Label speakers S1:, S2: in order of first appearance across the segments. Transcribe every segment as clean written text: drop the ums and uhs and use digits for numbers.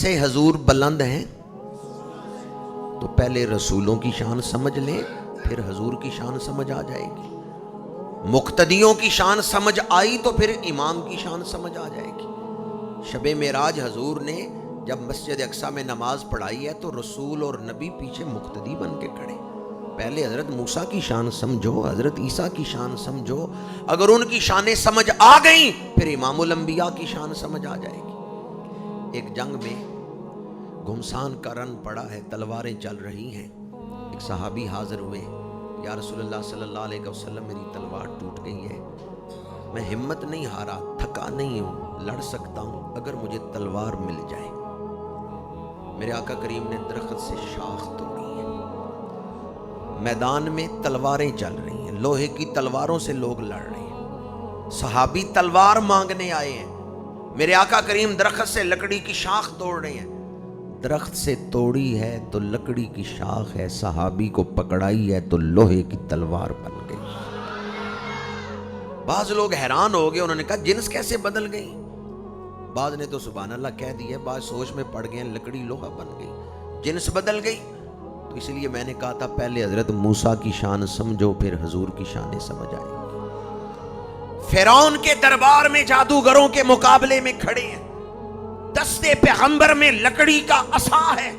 S1: سے حضور بلند ہیں تو پہلے رسولوں کی شان سمجھ لیں، پھر حضور کی شان سمجھ آ جائے گی۔ مقتدیوں کی شان سمجھ آئی تو پھر امام کی شان سمجھ آ جائے گی۔ شب معراج حضور نے جب مسجد اقصی میں نماز پڑھائی ہے تو رسول اور نبی پیچھے مقتدی بن کے کھڑے۔ پہلے حضرت موسیٰ کی شان سمجھو، حضرت عیسیٰ کی شان سمجھو، اگر ان کی شانیں سمجھ آ گئیں پھر امام الانبیاء کی شان سمجھ آ جائے گی۔ ایک جنگ میں گھمسان کا رن پڑا ہے، تلواریں چل رہی ہیں، ایک صحابی حاضر ہوئے، یا رسول اللہ صلی اللہ علیہ وسلم میری تلوار ٹوٹ گئی ہے، میں ہمت نہیں ہارا، تھکا نہیں ہوں، لڑ سکتا ہوں، اگر مجھے تلوار مل جائے۔ میرے آقا کریم نے درخت سے شاخ توڑی ہے، میدان میں تلواریں چل رہی ہیں، لوہے کی تلواروں سے لوگ لڑ رہے ہیں، صحابی تلوار مانگنے آئے ہیں، میرے آقا کریم درخت سے لکڑی کی شاخ توڑ رہے ہیں، درخت سے توڑی ہے تو لکڑی کی شاخ ہے، صحابی کو پکڑائی ہے تو لوہے کی تلوار بن گئی۔ بعض لوگ حیران ہو گئے، انہوں نے کہا جنس کیسے بدل گئی؟ بعض نے تو سبحان اللہ کہہ دیا، بعض سوچ میں پڑ گئے، لکڑی لوہا بن گئی، جنس بدل گئی۔ تو اس لیے میں نے کہا تھا پہلے حضرت موسیٰ کی شان سمجھو، پھر حضور کی شانیں سمجھ آئیں گی۔ فرعون کے دربار میں جادوگروں کے مقابلے میں کھڑے ہیں، دستے پیغمبر میں لکڑی کا عصا ہے،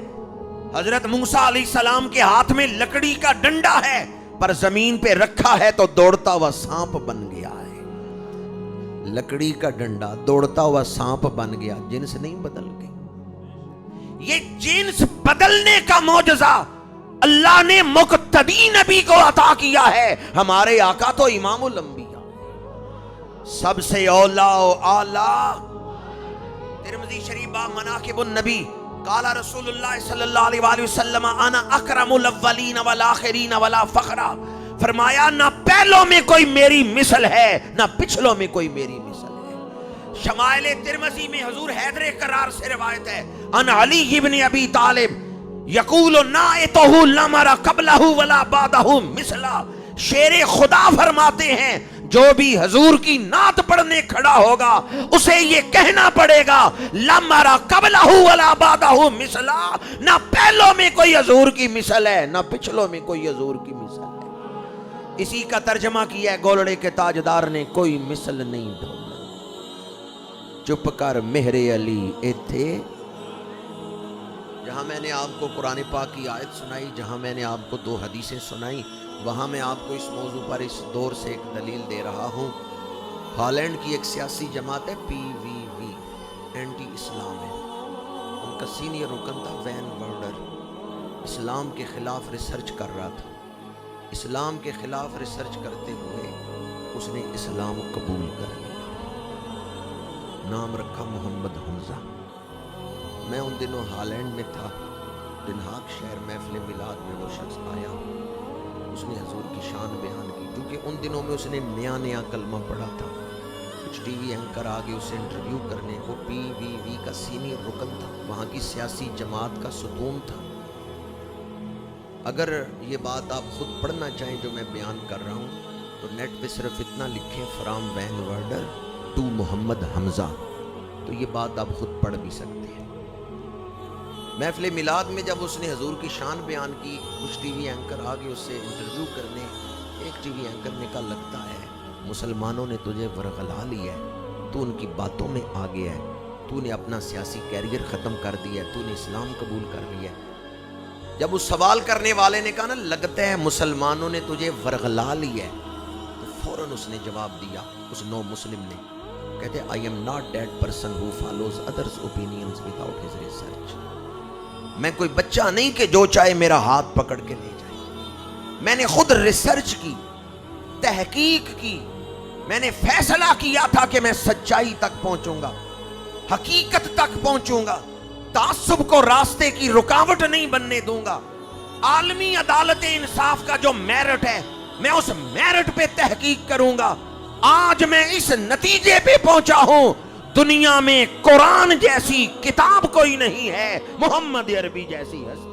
S1: حضرت موسیٰ علیہ السلام کے ہاتھ میں لکڑی کا ڈنڈا ہے، پر زمین پہ رکھا ہے تو دوڑتا ہوا سانپ بن گیا ہے۔ لکڑی کا ڈنڈا دوڑتا ہوا سانپ بن گیا، جنس نہیں بدل گئی۔ یہ جنس بدلنے کا معجزہ اللہ نے مقتدی نبی کو عطا کیا ہے۔ ہمارے آقا تو امام الانبیاء، سب سے اولا و اعلی۔ ترمذی شریف باب مناقب النبی، قال رسول اللہ صلی اللہ علیہ وآلہ وسلم انا اکرم الاولین والآخرین ولا فخرا، فرمایا نہ پہلوں میں کوئی میری مثل ہے نہ پچھلوں میں کوئی میری مثل ہے۔ شمائل ترمذی میں حضور حیدر کرار سے روایت ہے، ان علی بن ابی طالب یقول نائتہ لمر قبلہ ولا بعدہ مثلا، شیر خدا فرماتے ہیں جو بھی حضور کی نعت پڑھنے کھڑا ہوگا اسے یہ کہنا پڑے گا لمر قبلہ ولا بعدہ مثلا، نہ پہلوں میں کوئی حضور کی مثل ہے نہ پچھلوں میں کوئی حضور کی مثل ہے۔ اسی کا ترجمہ کیا ہے گولڑے کے تاجدار نے، کوئی مثل نہیں ڈھونڈا، چپ کر مہر علی ایتھے۔ جہاں میں نے آپ کو قرآن پاک کی آیت سنائی، جہاں میں نے آپ کو 2 حدیثیں سنائی، وہاں میں آپ کو اس موضوع پر اس دور سے ایک دلیل دے رہا ہوں۔ ہالینڈ کی ایک سیاسی جماعت ہے PVV، اینٹی اسلام ہے، ان کا سینئر رکن تھا وین ورڈر، اسلام کے خلاف ریسرچ کر رہا تھا، اسلام کے خلاف ریسرچ کرتے ہوئے اس نے اسلام قبول کر لیا، نام رکھا محمد حمزہ۔ میں ان دنوں ہالینڈ میں تھا، دن ہاک شہر، محفل میلاد میں وہ شخص آیا، اس نے حضور کی شان بیان کی، کیونکہ ان دنوں میں اس نے نیا کلمہ پڑھا تھا۔ کچھ ٹی وی اینکر آگے اسے انٹرویو کرنے، وہ PVV کا سینئر رکن تھا، وہاں کی سیاسی جماعت کا ستون تھا۔ اگر یہ بات آپ خود پڑھنا چاہیں جو میں بیان کر رہا ہوں تو نیٹ پہ صرف اتنا لکھیں فرام وین ورڈر ٹو محمد حمزہ، تو یہ بات آپ خود پڑھ بھی سکتے ہیں۔ محفل میلاد میں جب اس نے حضور کی شان بیان کی، کچھ ٹی وی اینکر آگے اس سے انٹرویو کرنے، ایک ٹی وی اینکر نے کہا لگتا ہے مسلمانوں نے تجھے ورغلا لیا ہے، تو ان کی باتوں میں آ گیا ہے، تو نے اپنا سیاسی کیریئر ختم کر دیا ہے، تو نے اسلام قبول کر لیا ہے۔ جب اس سوال کرنے والے نے کہا نا لگتا ہے مسلمانوں نے تجھے ورغلا لیا ہے، تو فوراً اس نے جواب دیا، اس نو مسلم نے، کہتے I am not that person who follows others' opinions without his research۔ میں کوئی بچہ نہیں کہ جو چاہے میرا ہاتھ پکڑ کے لے جائے، میں نے خود ریسرچ کی، تحقیق کی، میں نے فیصلہ کیا تھا کہ میں سچائی تک پہنچوں گا، حقیقت تک پہنچوں گا، تعصب کو راستے کی رکاوٹ نہیں بننے دوں گا، عالمی عدالت انصاف کا جو میرٹ ہے میں اس میرٹ پہ تحقیق کروں گا۔ آج میں اس نتیجے پہ پہنچا ہوں، دنیا میں قرآن جیسی کتاب کوئی نہیں ہے، محمد عربی جیسی ہستی